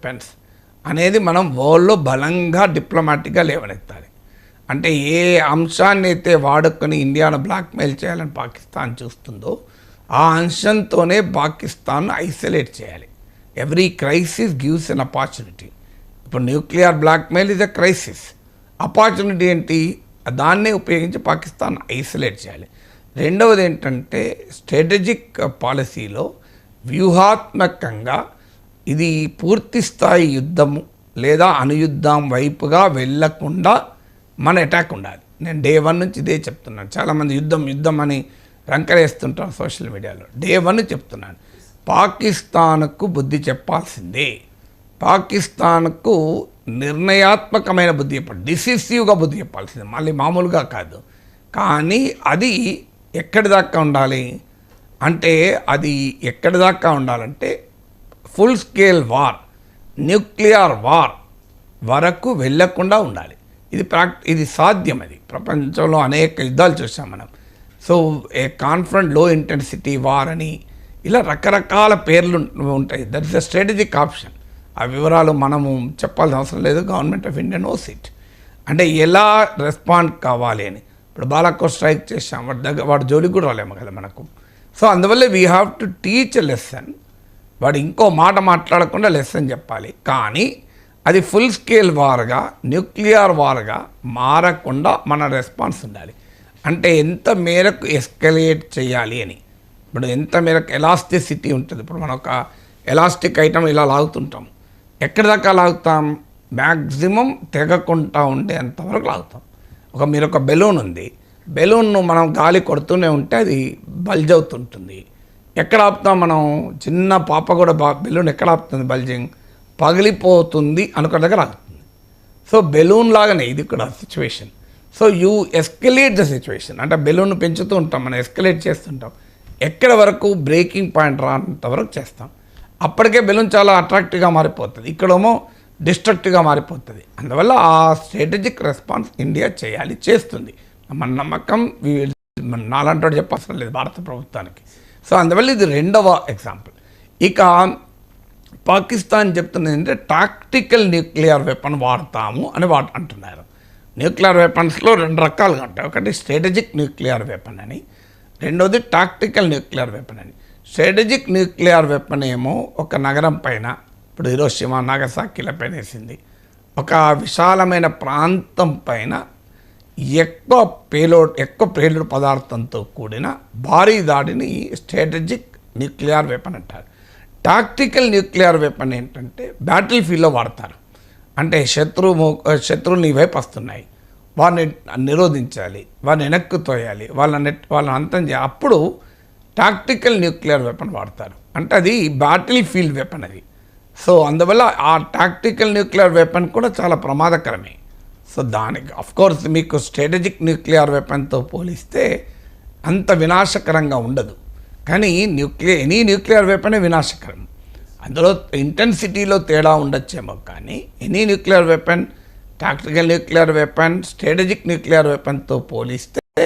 Weapons అనేది మనం వరల్డ్లో బలంగా డిప్లొమాటిక్గా లేవనెత్తాలి. అంటే ఏ అంశాన్ని అయితే వాడుకొని ఇండియాను బ్లాక్మెయిల్ చేయాలని పాకిస్తాన్ చూస్తుందో ఆ అంశంతోనే పాకిస్తాన్ ఐసోలేట్ చేయాలి. ఎవ్రీ క్రైసిస్ గివ్స్ ఎన్ అపార్చునిటీ. ఇప్పుడు nuclear blackmail is a crisis. Opportunity ఏంటి? దాన్నే ఉపయోగించి పాకిస్తాన్ ఐసోలేట్ చేయాలి. రెండవది ఏంటంటే స్ట్రాటజిక్ పాలసీలో వ్యూహాత్మకంగా ఇది పూర్తి స్థాయి యుద్ధము లేదా అణుయుద్ధం వైపుగా వెళ్ళకుండా మన అటాక్ ఉండాలి. నేను డే 1 నుంచి ఇదే చెప్తున్నాను. చాలామంది యుద్ధం అని రంకరేస్తుంటారు సోషల్ మీడియాలో. డే 1 చెప్తున్నాను, పాకిస్తాన్కు బుద్ధి చెప్పాల్సిందే. పాకిస్తాన్కు నిర్ణయాత్మకమైన బుద్ధి చెప్పాలి, డిసిసివ్గా బుద్ధి చెప్పాల్సిందే, మళ్ళీ మామూలుగా కాదు. కానీ అది ఎక్కడి దాకా ఉండాలి అంటే, అది ఎక్కడి దాకా ఉండాలంటే full scale war, nuclear war వరకు వెళ్ళకుండా ఉండాలి. ఇది సాధ్యం. అది ప్రపంచంలో అనేక యుద్ధాలు చూసాం మనం. సో ఏ కాన్ఫరెంట్ లో ఇంటెన్సిటీ వార్ అని ఇలా రకరకాల పేర్లు ఉంటాయి. That is a strategic option. ఆ వివరాలు మనము చెప్పాల్సిన అవసరం లేదు. Government of India knows it. అంటే ఎలా రెస్పాండ్ కావాలి అని. ఇప్పుడు బాలాకోట్ స్ట్రైక్ చేసాం, వాడు జోలికి కూడా రాలేము కదా మనకు. సో అందువల్ల we have to teach a lesson. వాడు ఇంకో మాట మాట్లాడకుండా లెసన్ చెప్పాలి. కానీ అది ఫుల్ స్కేల్ వార్గా, న్యూక్లియర్ వార్గా మారకుండా మన రెస్పాన్స్ ఉండాలి. అంటే ఎంత మేరకు ఎస్కలేట్ చేయాలి అని. ఇప్పుడు ఎంత మేరకు ఎలాస్టిసిటీ ఉంటుంది. ఇప్పుడు మనం ఒక ఎలాస్టిక్ ఐటమ్ ఇలా లాగుతుంటాం. ఎక్కడి దాకా లాగుతాం? మ్యాక్సిమం తెగకుండా ఉండేంతవరకు లాగుతాం. మీరు ఒక బెలూన్ ఉంది, బెలూన్ను మనం గాలి కొడుతూనే ఉంటే అది బల్జ్ అవుతుంటుంది. ఎక్కడ ఆపుతాం మనం? చిన్న పాప కూడా బెలూన్ ఎక్కడ ఆపుతుంది బల్జింగ్? పగిలిపోతుంది అనుకున్న దగ్గర ఆగుతుంది. సో బెలూన్ లాగానే ఇది కూడా situation. So you escalate the situation. అంటే బెలూన్ పెంచుతూ ఉంటాం, మనం ఎస్కలేట్ చేస్తుంటాం. ఎక్కడ వరకు బ్రేకింగ్ పాయింట్ రానంత వరకు చేస్తాం. అప్పటికే బెలూన్ చాలా అట్రాక్టివ్గా మారిపోతుంది, ఇక్కడేమో డిస్ట్రక్టివ్గా మారిపోతుంది. అందువల్ల ఆ స్ట్రాటజిక్ రెస్పాన్స్ ఇండియా చేయాలి, చేస్తుంది. మన నమ్మకం నాలంటోడు చెప్పవసరం లేదు భారత ప్రభుత్వానికి. సో అందువల్ల ఇది రెండవ ఎగ్జాంపుల్. ఇక పాకిస్తాన్ చెప్తున్నది ఏంటంటే టాక్టికల్ న్యూక్లియర్ వెపన్ వాడతాము అని అంటున్నారు. న్యూక్లియర్ వెపన్స్లో 2 రకాలుగా ఉంటాయి. ఒకటి స్ట్రాటజిక్ న్యూక్లియర్ వెపన్ అని, రెండోది టాక్టికల్ న్యూక్లియర్ వెపన్ అని. స్ట్రాటజిక్ న్యూక్లియర్ వెపన్ ఏమో ఒక నగరం పైన, ఇప్పుడు హిరోషిమా నాగసాకిల పైన వేసింది, ఒక విశాలమైన ప్రాంతం పైన ఎక్కువ పేలుడు పదార్థంతో కూడిన భారీ దాడిని స్ట్రాటజిక్ న్యూక్లియర్ వెపన్ అంటారు. టాక్టికల్ న్యూక్లియర్ వెపన్ ఏంటంటే బ్యాటిల్ ఫీల్డ్లో వాడతారు. అంటే శత్రువులు నీ వైపు వస్తున్నాయి, వారిని నిరోధించాలి, వారిని వెనక్కి తోయాలి, వాళ్ళని అంతం చేయాలి. అప్పుడు టాక్టికల్ న్యూక్లియర్ వెపన్ వాడతారు. అంటే అది బ్యాటిల్ ఫీల్డ్ వెపన్ అది. సో అందువల్ల ఆ టాక్టికల్ న్యూక్లియర్ వెపన్ కూడా చాలా ప్రమాదకరమే. సో దానికి అఫ్కోర్స్ మీకు స్ట్రాటజిక్ న్యూక్లియర్ వెపన్తో పోలిస్తే అంత వినాశకరంగా ఉండదు. కానీ ఎనీ న్యూక్లియర్ వెపనే వినాశకరం. అందులో ఇంటెన్సిటీలో తేడా ఉండొచ్చేమో, కానీ any nuclear weapon, tactical nuclear weapon, strategic nuclear వెపన్తో పోలిస్తే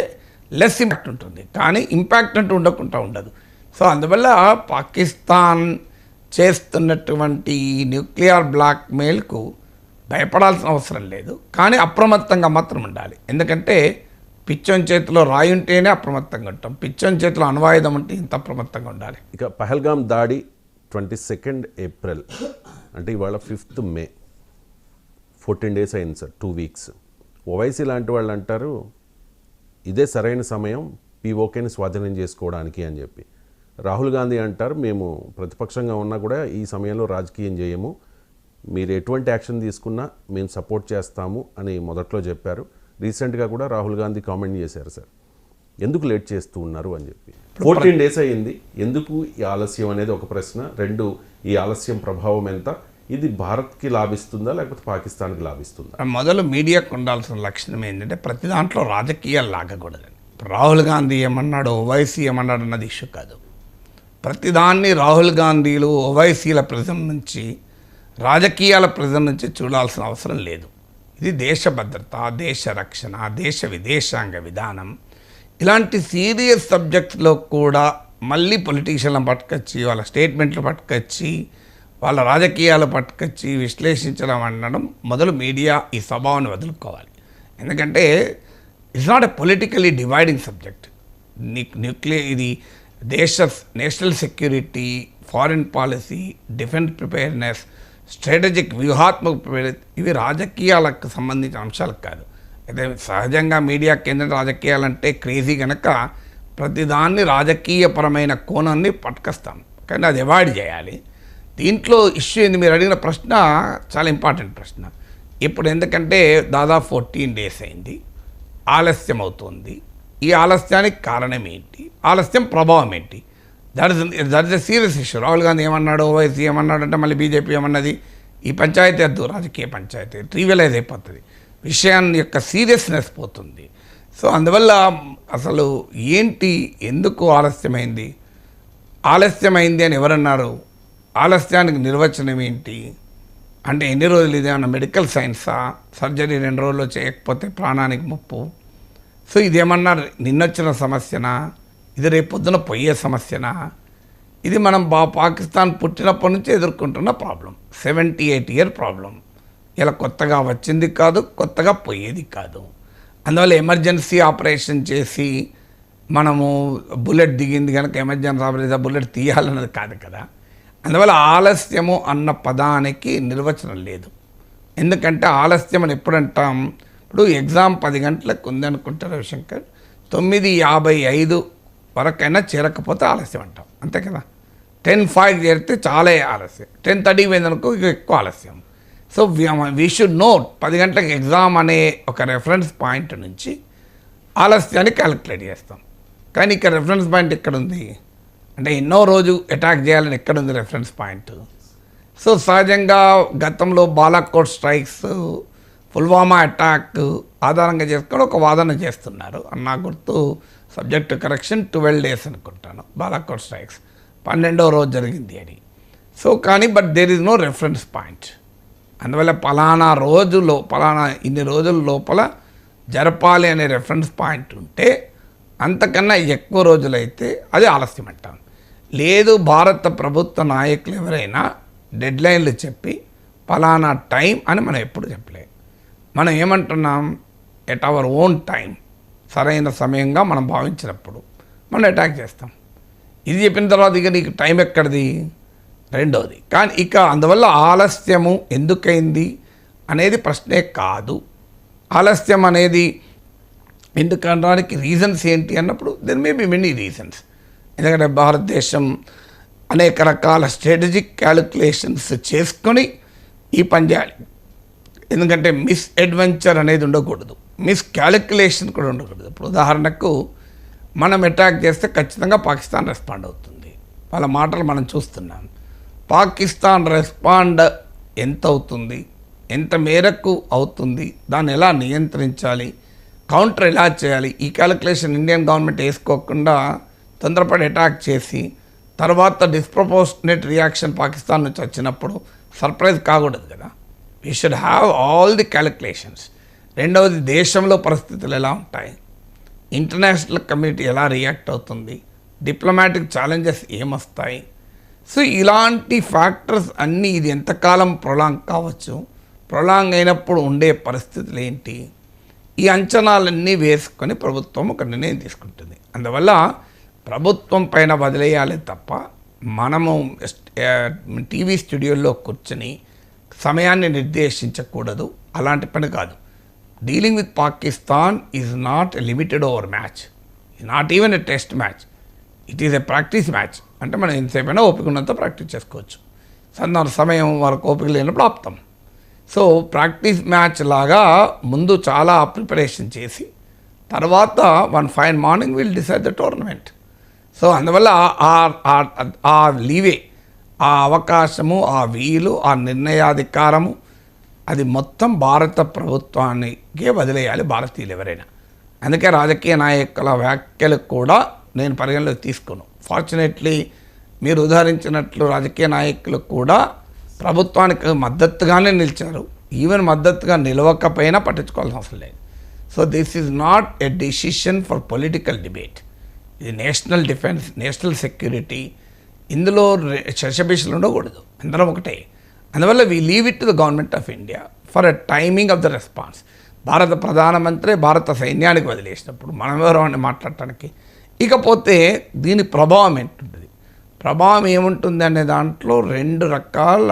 లెస్ ఇంపాక్ట్ ఉంటుంది, కానీ ఇంపాక్ట్ అంటూ ఉండదు. సో అందువల్ల పాకిస్తాన్ చేస్తున్నటువంటి న్యూక్లియర్ బ్లాక్మెయిల్కు భయపడాల్సిన అవసరం లేదు, కానీ అప్రమత్తంగా మాత్రం ఉండాలి. ఎందుకంటే పిచ్చోని చేతిలో రాయి ఉంటేనే అప్రమత్తంగా ఉంటాం, పిచ్చోని చేతిలో అణ్వాయుధం ఉంటే ఇంత అప్రమత్తంగా ఉండాలి. ఇక పహల్గామ్ దాడి 22 ఏప్రిల్ అంటే ఇవాళ 5th మే, 14 days అయింది సార్, 2 weeks. ఓవైసీ లాంటి వాళ్ళు అంటారు ఇదే సరైన సమయం పీఓకేని స్వాధీనం చేసుకోవడానికి అని చెప్పి. రాహుల్ గాంధీ అంటారు మేము ప్రతిపక్షంగా ఉన్నా కూడా ఈ సమయంలో రాజకీయం చేయము, మీరు ఎటువంటి యాక్షన్ తీసుకున్నా మేము సపోర్ట్ చేస్తాము అని మొదట్లో చెప్పారు. రీసెంట్గా కూడా రాహుల్ గాంధీ కామెంట్ చేశారు సార్, ఎందుకు లేట్ చేస్తూ ఉన్నారు అని చెప్పి. 14 days అయ్యింది, ఎందుకు ఈ ఆలస్యం అనేది ఒక ప్రశ్న. 2, ఈ ఆలస్యం ప్రభావం ఎంత? ఇది భారత్కి లాభిస్తుందా లేకపోతే పాకిస్తాన్కి లాభిస్తుందా? మొదలు మీడియాకు ఉండాల్సిన లక్షణం ఏంటంటే ప్రతి దాంట్లో రాజకీయాలు లాగకూడదని. రాహుల్ గాంధీ ఏమన్నాడు, ఓవైసీ ఏమన్నాడు అన్నది ఇష్యూ కాదు. ప్రతిదాన్ని రాహుల్ గాంధీలు ఓవైసీల ప్రెజర్ నుంచి, రాజకీయాల ప్రెజర్ నుంచి చూడాల్సిన అవసరం లేదు. ఇది దేశ భద్రత, దేశ రక్షణ, దేశ విదేశాంగ విధానం, ఇలాంటి సీరియస్ సబ్జెక్ట్స్లో కూడా మళ్ళీ పొలిటీషియన్లను పట్టుకొచ్చి వాళ్ళ స్టేట్మెంట్లు పట్టుకొచ్చి వాళ్ళ రాజకీయాలు పట్టుకొచ్చి విశ్లేషించడం అనడం మొదలు మీడియా ఈ స్వభావాన్ని వదులుకోవాలి. ఎందుకంటే it's not a politically dividing subject. ఇది national security, foreign policy, defence preparedness, strategic వ్యూహాత్మక ప్రిపేర్నెస్, ఇవి రాజకీయాలకు సంబంధించిన అంశాలు కాదు. అయితే సహజంగా మీడియా కేంద్ర రాజకీయాలంటే క్రేజీ కనుక ప్రతిదాన్ని రాజకీయపరమైన కోణాన్ని పట్టుకొస్తాం, కానీ అది అవాయిడ్ చేయాలి. దీంట్లో ఇష్యూ ఏంది, మీరు అడిగిన ప్రశ్న చాలా ఇంపార్టెంట్ ప్రశ్న. ఇప్పుడు ఎందుకంటే దాదాపు 14 days అయింది, ఆలస్యం అవుతుంది. ఈ ఆలస్యానికి కారణం ఏంటి, ఆలస్యం ప్రభావం ఏంటి? That is a serious issue. Rahul Gandhi ఏమన్నాడు, ఓవైసీ ఏమన్నాడు అంటే మళ్ళీ బీజేపీ ఏమన్నది, ఈ పంచాయతీ వద్దు, రాజకీయ పంచాయతీ ట్రివియలైజ్ అయిపోతుంది, విషయాన్ని యొక్క సీరియస్నెస్ పోతుంది. సో అందువల్ల అసలు ఏంటి, ఎందుకు ఆలస్యమైంది అని ఎవరన్నారు? ఆలస్యానికి నిర్వచనం ఏంటి అంటే ఎన్ని రోజులు, ఇదేమన్నా మెడికల్ సైన్సా, సర్జరీ 2 రోజుల్లో చేయకపోతే ప్రాణానికి ముప్పు? సో ఇదేమన్నా నిన్నొచ్చిన సమస్యనా, ఇది రేపు పొద్దున పోయే సమస్యనా? ఇది మనం పాకిస్తాన్ పుట్టినప్పటి నుంచి ఎదుర్కొంటున్న ప్రాబ్లం, 78-year ప్రాబ్లం. ఇలా కొత్తగా వచ్చింది కాదు, కొత్తగా పోయేది కాదు. అందువల్ల ఎమర్జెన్సీ ఆపరేషన్ చేసి మనము బుల్లెట్ దిగింది కనుక ఎమర్జెన్సీ ఆపరేషన్ బుల్లెట్ తీయాలన్నది కాదు కదా. అందువల్ల ఆలస్యము అన్న పదానికి నిర్వచనం లేదు. ఎందుకంటే ఆలస్యం అని ఎప్పుడంటాం, ఇప్పుడు ఎగ్జామ్ 10 గంటలకు ఉందనుకుంటారు రవిశంకర్, 9:55 వరకైనా చేరకపోతే ఆలస్యం అంటాం, అంతే కదా. 10:05 చేరితే చాలా ఆలస్యం, 10:30 పోయిందనుకో ఇక ఎక్కువ ఆలస్యం. సో వీ షుడ్ నోట్ 10 గంటలకు ఎగ్జామ్ అనే ఒక రెఫరెన్స్ పాయింట్ నుంచి ఆలస్యాన్ని క్యాలిక్యులేట్ చేస్తాం. కానీ ఇక్కడ రెఫరెన్స్ పాయింట్ ఎక్కడుంది అంటే ఎన్నో రోజు అటాక్ చేయాలని ఎక్కడుంది రెఫరెన్స్ పాయింట్? సో సహజంగా గతంలో బాలాకోట్ స్ట్రైక్స్, పుల్వామా అటాక్ ఆధారంగా చేసుకొని ఒక వాదన చేస్తున్నారు. నా గుర్తు, సబ్జెక్ట్ కరెక్షన్, 12 days అనుకుంటాను బాలాకోట్ స్ట్రైక్స్, 12వ రోజు జరిగింది అని. సో కానీ but there is no reference point. అందువల్ల పలానా ఇన్ని రోజుల లోపల జరపాలి అనే రెఫరెన్స్ పాయింట్ ఉంటే, అంతకన్నా ఎక్కువ రోజులైతే అది ఆలస్యం అంటాం. లేదు, భారత ప్రభుత్వ నాయకులు ఎవరైనా డెడ్లైన్లు చెప్పి పలానా టైం అని మనం ఎప్పుడు చెప్పలేదు. మనం ఏమంటున్నాం, ఎట్ అవర్ ఓన్ టైం, సరైన సమయంగా మనం భావించినప్పుడు మనం అటాక్ చేస్తాం. ఇది చెప్పిన తర్వాత ఇక నీకు టైం ఎక్కడిది రెండోది. కానీ ఇక అందువల్ల ఆలస్యము ఎందుకైంది అనేది ప్రశ్నే కాదు. ఆలస్యం అనేది ఎందుకనడానికి రీజన్స్ ఏంటి అన్నప్పుడు there may be many reasons. ఎందుకంటే భారతదేశం అనేక రకాల స్ట్రాటజిక్ క్యాలిక్యులేషన్స్ చేసుకొని ఈ పని చేయాలి. ఎందుకంటే మిస్ అడ్వెంచర్ అనేది ఉండకూడదు, మిస్ క్యాలిక్యులేషన్ కూడా ఉండకూడదు. ఇప్పుడు ఉదాహరణకు మనం అటాక్ చేస్తే ఖచ్చితంగా పాకిస్తాన్ రెస్పాండ్ అవుతుంది. వాళ్ళ మాటలు మనం చూస్తున్నాం. పాకిస్తాన్ రెస్పాండ్ ఎంత అవుతుంది, ఎంత మేరకు అవుతుంది, దాన్ని ఎలా నియంత్రించాలి, కౌంటర్ ఎలా చేయాలి, ఈ క్యాలిక్యులేషన్ ఇండియన్ గవర్నమెంట్ వేసుకోకుండా తొందరపడి అటాక్ చేసి తర్వాత డిస్ప్రపోర్షనేట్ రియాక్షన్ పాకిస్తాన్ నుంచి వచ్చినప్పుడు సర్ప్రైజ్ కాకూడదు కదా. We should have all the calculations. రెండవది, దేశంలో పరిస్థితులు ఎలా ఉంటాయి, ఇంటర్నేషనల్ కమ్యూనిటీ ఎలా రియాక్ట్ అవుతుంది, డిప్లొమాటిక్ ఛాలెంజెస్ ఏమొస్తాయి. సో ఇలాంటి ఫ్యాక్టర్స్ అన్నీ, ఇది ఎంతకాలం ప్రొలాంగ్ కావచ్చు, ప్రొలాంగ్ అయినప్పుడు ఉండే పరిస్థితులు ఏంటి, ఈ అంచనాలన్నీ వేసుకొని ప్రభుత్వం ఒక నిర్ణయం తీసుకుంటుంది. అందువల్ల ప్రభుత్వం పైన వదిలేయాలి తప్ప మనము టీవీ స్టూడియోలో కూర్చొని సమయాన్ని నిర్దేశించకూడదు. అలాంటి పని కాదు. Dealing with Pakistan is not a limited over match, not even a test match, it is a practice match. అంటే మనం ఎంతసేపైనా ఓపిక ఉన్నంత ప్రాక్టీస్ చేసుకోవచ్చు. సమయం వరకు ఓపిక లేనప్పుడు ఆపుతాం. సో ప్రాక్టీస్ మ్యాచ్ లాగా ముందు చాలా ప్రిపరేషన్ చేసి తర్వాత one fine morning will decide the tournament. So అందువల్ల ఆ లీవే, ఆ అవకాశము, ఆ వీలు, ఆ నిర్ణయాధికారము అది మొత్తం భారత ప్రభుత్వానికే వదిలేయాలి భారతీయులు ఎవరైనా. అందుకే రాజకీయ నాయకుల వ్యాఖ్యలు కూడా నేను పరిగణలోకి తీసుకోను. ఫార్చునేట్లీ మీరు ఉదాహరించినట్లు రాజకీయ నాయకులు కూడా ప్రభుత్వానికి మద్దతుగానే నిలిచారు. ఈవెన్ మద్దతుగా నిలవకపోయినా పట్టించుకోవాల్సిన అవసరం లేదు. So this is not a decision for political debate. ఇది నేషనల్ డిఫెన్స్, నేషనల్ సెక్యూరిటీ, ఇందులో శశబిషలు ఉండకూడదు. అందరం ఒకటే. అందువల్ల we leave it to the government of India for a timing of the response. భారత ప్రధానమంత్రి భారత సైన్యానికి వదిలేసినప్పుడు మనం ఎవరో అని మాట్లాడటానికి. ఇకపోతే దీని ప్రభావం ఏంటుంటుంది, ప్రభావం ఏముంటుంది అనే దాంట్లో 2 రకాల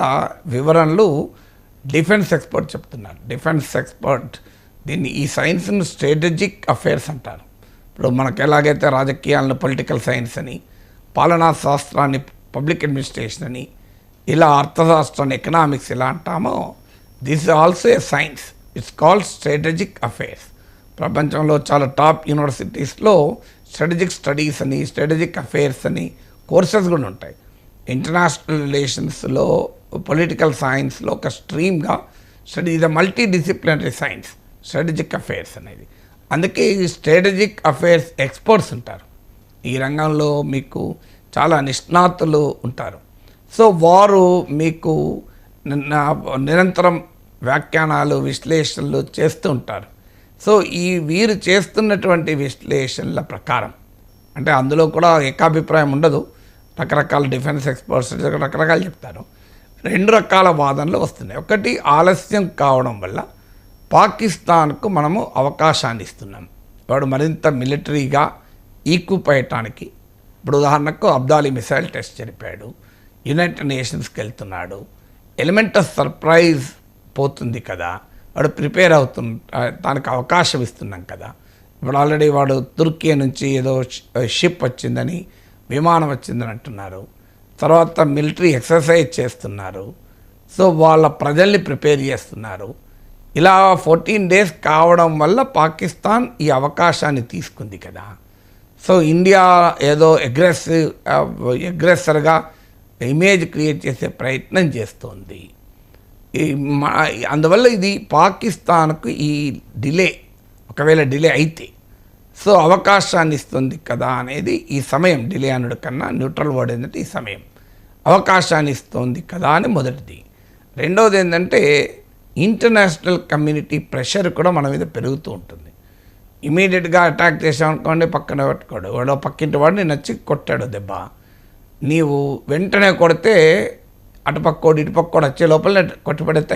వివరణలు డిఫెన్స్ ఎక్స్పర్ట్ చెప్తున్నారు. డిఫెన్స్ ఎక్స్పర్ట్ ఈ సైన్స్ను స్ట్రాటజిక్ అఫైర్స్ అంటారు. ఇప్పుడు మనకు ఎలాగైతే రాజకీయాలను పొలిటికల్ సైన్స్ అని, పాలనా శాస్త్రాన్ని పబ్లిక్ అడ్మినిస్ట్రేషన్ అని, ఇలా అర్థశాస్త్రాన్ని ఎకనామిక్స్ ఇలా అంటామో, this is also a science. It's called strategic affairs. ప్రపంచంలో చాలా టాప్ యూనివర్సిటీస్లో స్ట్రాటజిక్ స్టడీస్ అని, స్ట్రాటజిక్ అఫైర్స్ అని కోర్సెస్ కూడా ఉంటాయి. ఇంటర్నేషనల్ రిలేషన్స్లో, పొలిటికల్ సైన్స్లో ఒక స్ట్రీమ్గా స్టడీ ఇది multidisciplinary science strategic affairs అనేది. అందుకే ఈ స్ట్రాటజిక్ అఫైర్స్ ఎక్స్పర్ట్స్ ఉంటారు. ఈ రంగంలో మీకు చాలా నిష్ణాతులు ఉంటారు. సో వారు మీకు నిరంతరం వ్యాఖ్యానాలు, విశ్లేషణలు చేస్తూ ఉంటారు. సో వీరు చేస్తున్నటువంటి విశ్లేషణల ప్రకారం, అంటే అందులో కూడా ఏకాభిప్రాయం ఉండదు, రకరకాల డిఫెన్స్ ఎక్స్పర్ట్స్ రకరకాలు చెప్తారు. 2 రకాల వాదనలు వస్తున్నాయి. ఒకటి, ఆలస్యం కావడం వల్ల పాకిస్తాన్కు మనము అవకాశాన్ని ఇస్తున్నాం. వాడు మరింత మిలిటరీగా ఈక్విప్ అయ్యటానికి. ఇప్పుడు ఉదాహరణకు అబ్దాలీ మిసైల్ టెస్ట్ జరిపాడు, యునైటెడ్ నేషన్స్కి వెళ్తున్నాడు, ఎలిమెంట్ ఆఫ్ సర్ప్రైజ్ పోతుంది కదా, వాడు ప్రిపేర్ దానికి అవకాశం ఇస్తున్నాం కదా. ఇప్పుడు ఆల్రెడీ వాడు తుర్కీ నుంచి ఏదో షిప్ వచ్చిందని, విమానం వచ్చిందని అంటున్నారు. తర్వాత మిలిటరీ ఎక్సర్సైజ్ చేస్తున్నారు. సో వాళ్ళ ప్రజల్ని ప్రిపేర్ చేస్తున్నారు. ఇలా 14 days కావడం వల్ల పాకిస్తాన్ ఈ అవకాశాన్ని తీసుకుంది కదా. సో ఇండియా ఏదో అగ్రెసర్గా ఇమేజ్ క్రియేట్ చేసే ప్రయత్నం చేస్తోంది. అందువల్ల ఇది పాకిస్తాన్కు ఈ డిలే, ఒకవేళ డిలే అయితే సో అవకాశాన్ని ఇస్తుంది కదా అనేది ఈ సమయం. డిలే అనుడు కన్నా న్యూట్రల్ వర్డ్ ఏంటంటే ఈ సమయం అవకాశాన్ని ఇస్తుంది కదా అని మొదటిది. రెండవది ఏంటంటే ఇంటర్నేషనల్ కమ్యూనిటీ ప్రెషర్ కూడా మన మీద పెరుగుతూ ఉంటుంది. ఇమీడియట్గా అటాక్ చేసామనుకోండి, పక్కన పెట్టుకోడు, వాడు పక్కింటి వాడు నేను వచ్చి కొట్టాడు దెబ్బ, నీవు వెంటనే కొడితే అటుపక్కోడు ఇటుపక్కోడు వచ్చే లోపల కొట్టిపడితే